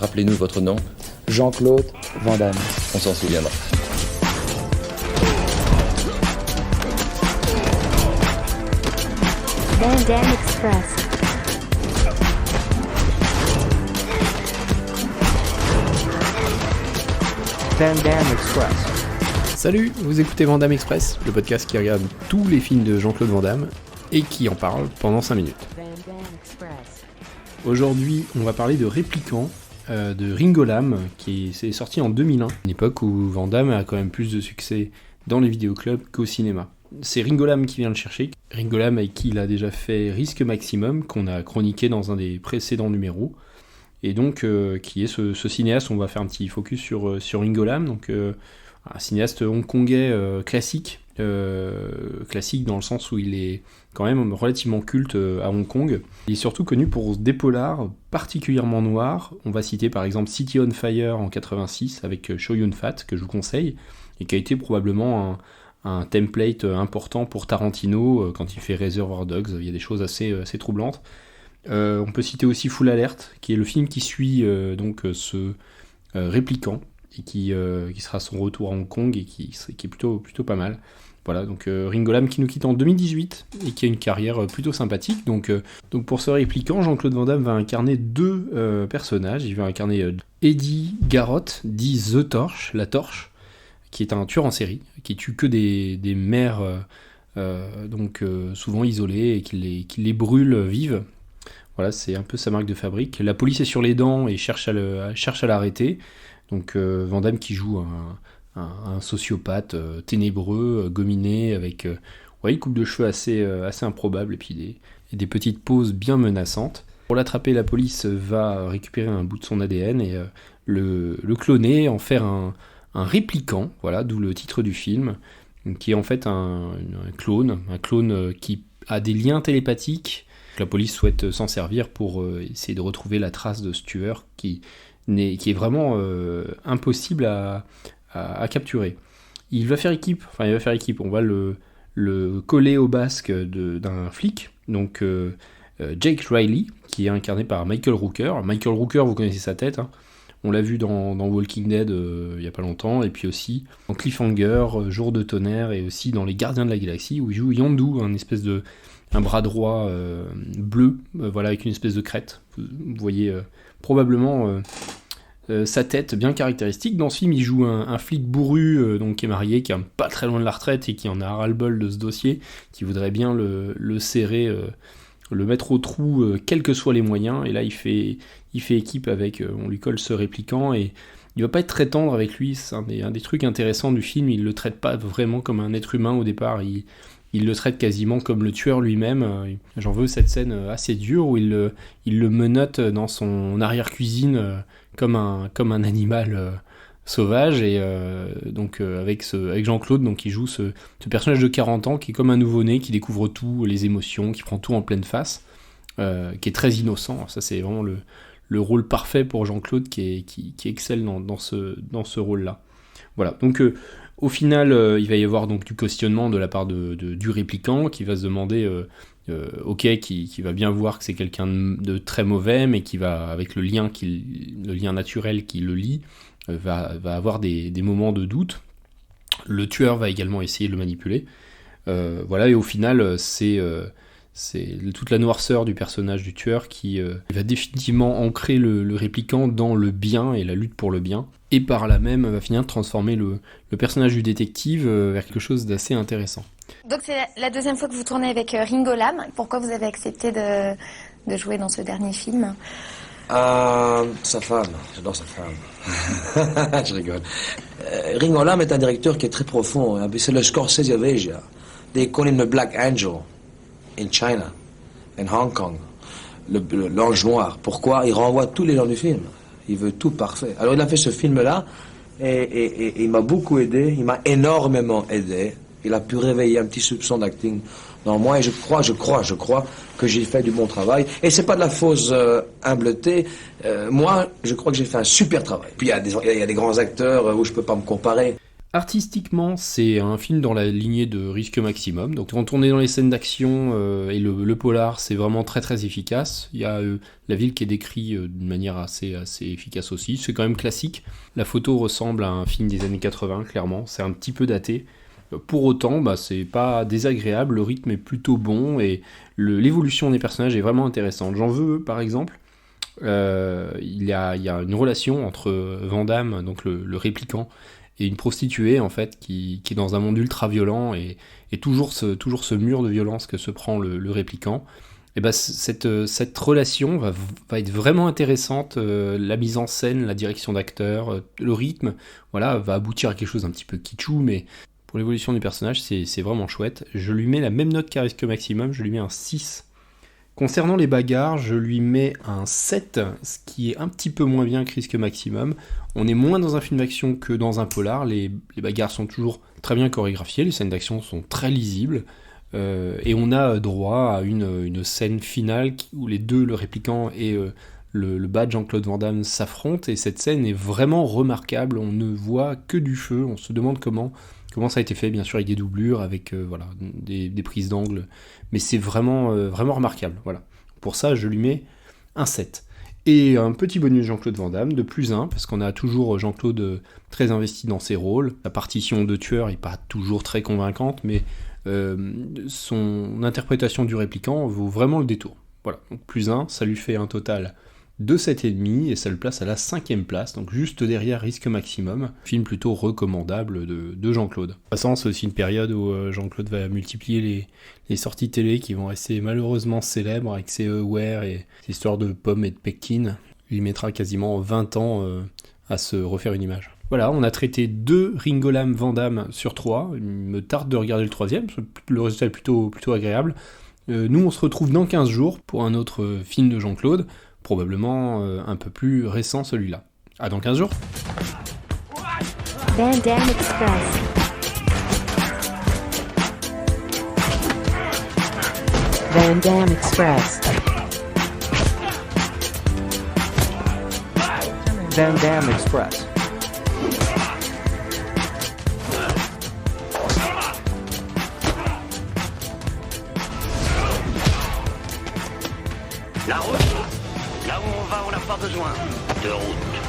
Rappelez-nous votre nom. Jean-Claude Van Damme. On s'en souviendra. Van Damme Express. Van Damme Express. Salut, vous écoutez Van Damme Express, le podcast qui regarde tous les films de Jean-Claude Van Damme et qui en parle pendant 5 minutes. Aujourd'hui, on va parler de Répliquant, de Ringo Lam, qui s'est sorti en 2001, une époque où Van Damme a quand même plus de succès dans les vidéoclubs qu'au cinéma. C'est Ringo Lam qui vient le chercher, Ringo Lam avec qui il a déjà fait Risque Maximum, qu'on a chroniqué dans un des précédents numéros, et donc qui est ce cinéaste. On va faire un petit focus sur Ringo Lam, donc un cinéaste hongkongais classique dans le sens où il est quand même relativement culte à Hong Kong. Il est surtout connu pour des polars particulièrement noirs. On va citer par exemple City on Fire en 86 avec Chow Yun-fat, que je vous conseille, et qui a été probablement un template important pour Tarantino quand il fait Reservoir Dogs. Il y a des choses assez troublantes. On peut citer aussi Full Alert, qui est le film qui suit ce répliquant, et qui sera son retour à Hong Kong, et qui est plutôt pas mal. Voilà, donc Ringo Lam qui nous quitte en 2018 et qui a une carrière plutôt sympathique. Donc pour ce répliquant, Jean-Claude Van Damme va incarner deux personnages. Il va incarner Eddie Garotte, dit The Torch, la Torche, qui est un tueur en série, qui tue que des mères souvent isolées, et qui les brûle vives. Voilà, c'est un peu sa marque de fabrique. La police est sur les dents et cherche à l'arrêter. Donc Van Damme qui joue un sociopathe ténébreux, gominé, avec une coupe de cheveux assez improbable, et puis des petites poses bien menaçantes. Pour l'attraper, la police va récupérer un bout de son ADN et le cloner, en faire un répliquant, voilà, d'où le titre du film, qui est en fait un clone qui a des liens télépathiques. La police souhaite s'en servir pour essayer de retrouver la trace de ce tueur qui est vraiment impossible à capturer. Il va faire équipe, on va le coller au basque d'un flic, donc Jake Riley, qui est incarné par Michael Rooker. Michael Rooker, vous connaissez sa tête, hein. On l'a vu dans Walking Dead il y a pas longtemps, et puis aussi dans Cliffhanger, Jour de tonnerre, et aussi dans Les Gardiens de la Galaxie, où il joue Yondu, un bras droit bleu, avec une espèce de crête. Vous voyez probablement sa tête bien caractéristique. Dans ce film, il joue un flic bourru, qui est marié, qui est pas très loin de la retraite et qui en a ras-le-bol de ce dossier, qui voudrait bien le serrer, le mettre au trou, quels que soient les moyens. Et là, il fait équipe avec, on lui colle ce répliquant, et il va pas être très tendre avec lui. C'est un des trucs intéressants du film. Il le traite pas vraiment comme un être humain au départ. Il le traite quasiment comme le tueur lui-même. J'en veux cette scène assez dure où il le menotte dans son arrière-cuisine comme un animal sauvage. Et avec Jean-Claude, donc, qui joue ce personnage de 40 ans qui est comme un nouveau-né, qui découvre tout, les émotions, qui prend tout en pleine face, qui est très innocent. Ça, c'est vraiment le rôle parfait pour Jean-Claude, qui excelle dans ce rôle-là. Voilà, donc au final, il va y avoir donc du questionnement de la part du répliquant, qui va se demander, qui va bien voir que c'est quelqu'un de très mauvais, mais qui va, avec le lien naturel qui le lie, va avoir des moments de doute. Le tueur va également essayer de le manipuler. Et au final, c'est toute la noirceur du personnage du tueur qui va définitivement ancrer le répliquant dans le bien et la lutte pour le bien, et par là même va finir de transformer le personnage du détective vers quelque chose d'assez intéressant. Donc c'est la deuxième fois que vous tournez avec Ringo Lam. Pourquoi vous avez accepté de jouer dans ce dernier film ? Sa femme, j'adore sa femme. Je rigole. Ringo Lam est un directeur qui est très profond. C'est le Scorsese of Asia. They call him the Black Angel in China, in Hong Kong. L'ange noir. Pourquoi ? Il renvoie tous les gens du film. Il veut tout parfait. Alors il a fait ce film-là et il m'a beaucoup aidé. Il m'a énormément aidé. Il a pu réveiller un petit soupçon d'acting dans moi, et je crois que j'ai fait du bon travail. Et c'est pas de la fausse humbleté. Moi, je crois que j'ai fait un super travail. Puis il y a des grands acteurs où je peux pas me comparer. Artistiquement, c'est un film dans la lignée de Risque Maximum. Donc quand on est dans les scènes d'action et le polar, c'est vraiment très très efficace. Il y a la ville qui est décrite d'une manière assez efficace aussi. C'est quand même classique. La photo ressemble à un film des années 80, clairement. C'est un petit peu daté. Pour autant, c'est pas désagréable. Le rythme est plutôt bon et l'évolution des personnages est vraiment intéressante. J'en veux, par exemple, il y a une relation entre Van Damme, donc le répliquant, et une prostituée en fait qui est dans un monde ultra violent et toujours ce mur de violence que se prend le répliquant. Et cette relation va être vraiment intéressante. La mise en scène, la direction d'acteur, le rythme, voilà, va aboutir à quelque chose d'un petit peu kitschou, mais pour l'évolution du personnage, c'est vraiment chouette. Je lui mets la même note qu'à Risque Maximum, je lui mets un 6. Concernant les bagarres, je lui mets un 7, ce qui est un petit peu moins bien que Risque Maximum. On est moins dans un film d'action que dans un polar. Les bagarres sont toujours très bien chorégraphiées, les scènes d'action sont très lisibles. Et on a droit à une scène finale où les deux, le répliquant et le bad Jean-Claude Van Damme, s'affrontent. Et cette scène est vraiment remarquable. On ne voit que du feu. On se demande comment ça a été fait, bien sûr, avec des doublures, avec des prises d'angle. Mais c'est vraiment remarquable. Voilà. Pour ça, je lui mets un 7. Et un petit bonus Jean-Claude Van Damme, de plus 1, parce qu'on a toujours Jean-Claude très investi dans ses rôles. La partition de tueur n'est pas toujours très convaincante, mais son interprétation du répliquant vaut vraiment le détour. Voilà, donc plus 1, ça lui fait un total de 7,5, et ça le place à la 5e place, donc juste derrière Risque Maximum, film plutôt recommandable de Jean-Claude. De toute façon, c'est aussi une période où Jean-Claude va multiplier les sorties télé qui vont rester malheureusement célèbres, avec ses Aware et ses histoires de pommes et de pectine. Il mettra quasiment 20 ans à se refaire une image. Voilà, on a traité 2 Ringo Lam Van Damme sur 3, il me tarde de regarder le 3e, le résultat est plutôt agréable. Nous, on se retrouve dans 15 jours pour un autre film de Jean-Claude, probablement un peu plus récent celui-là. À dans 15 jours. Van Damme Express. Van Damme Express. Van Damme Express. La route. Là où on va, on n'a pas besoin de route.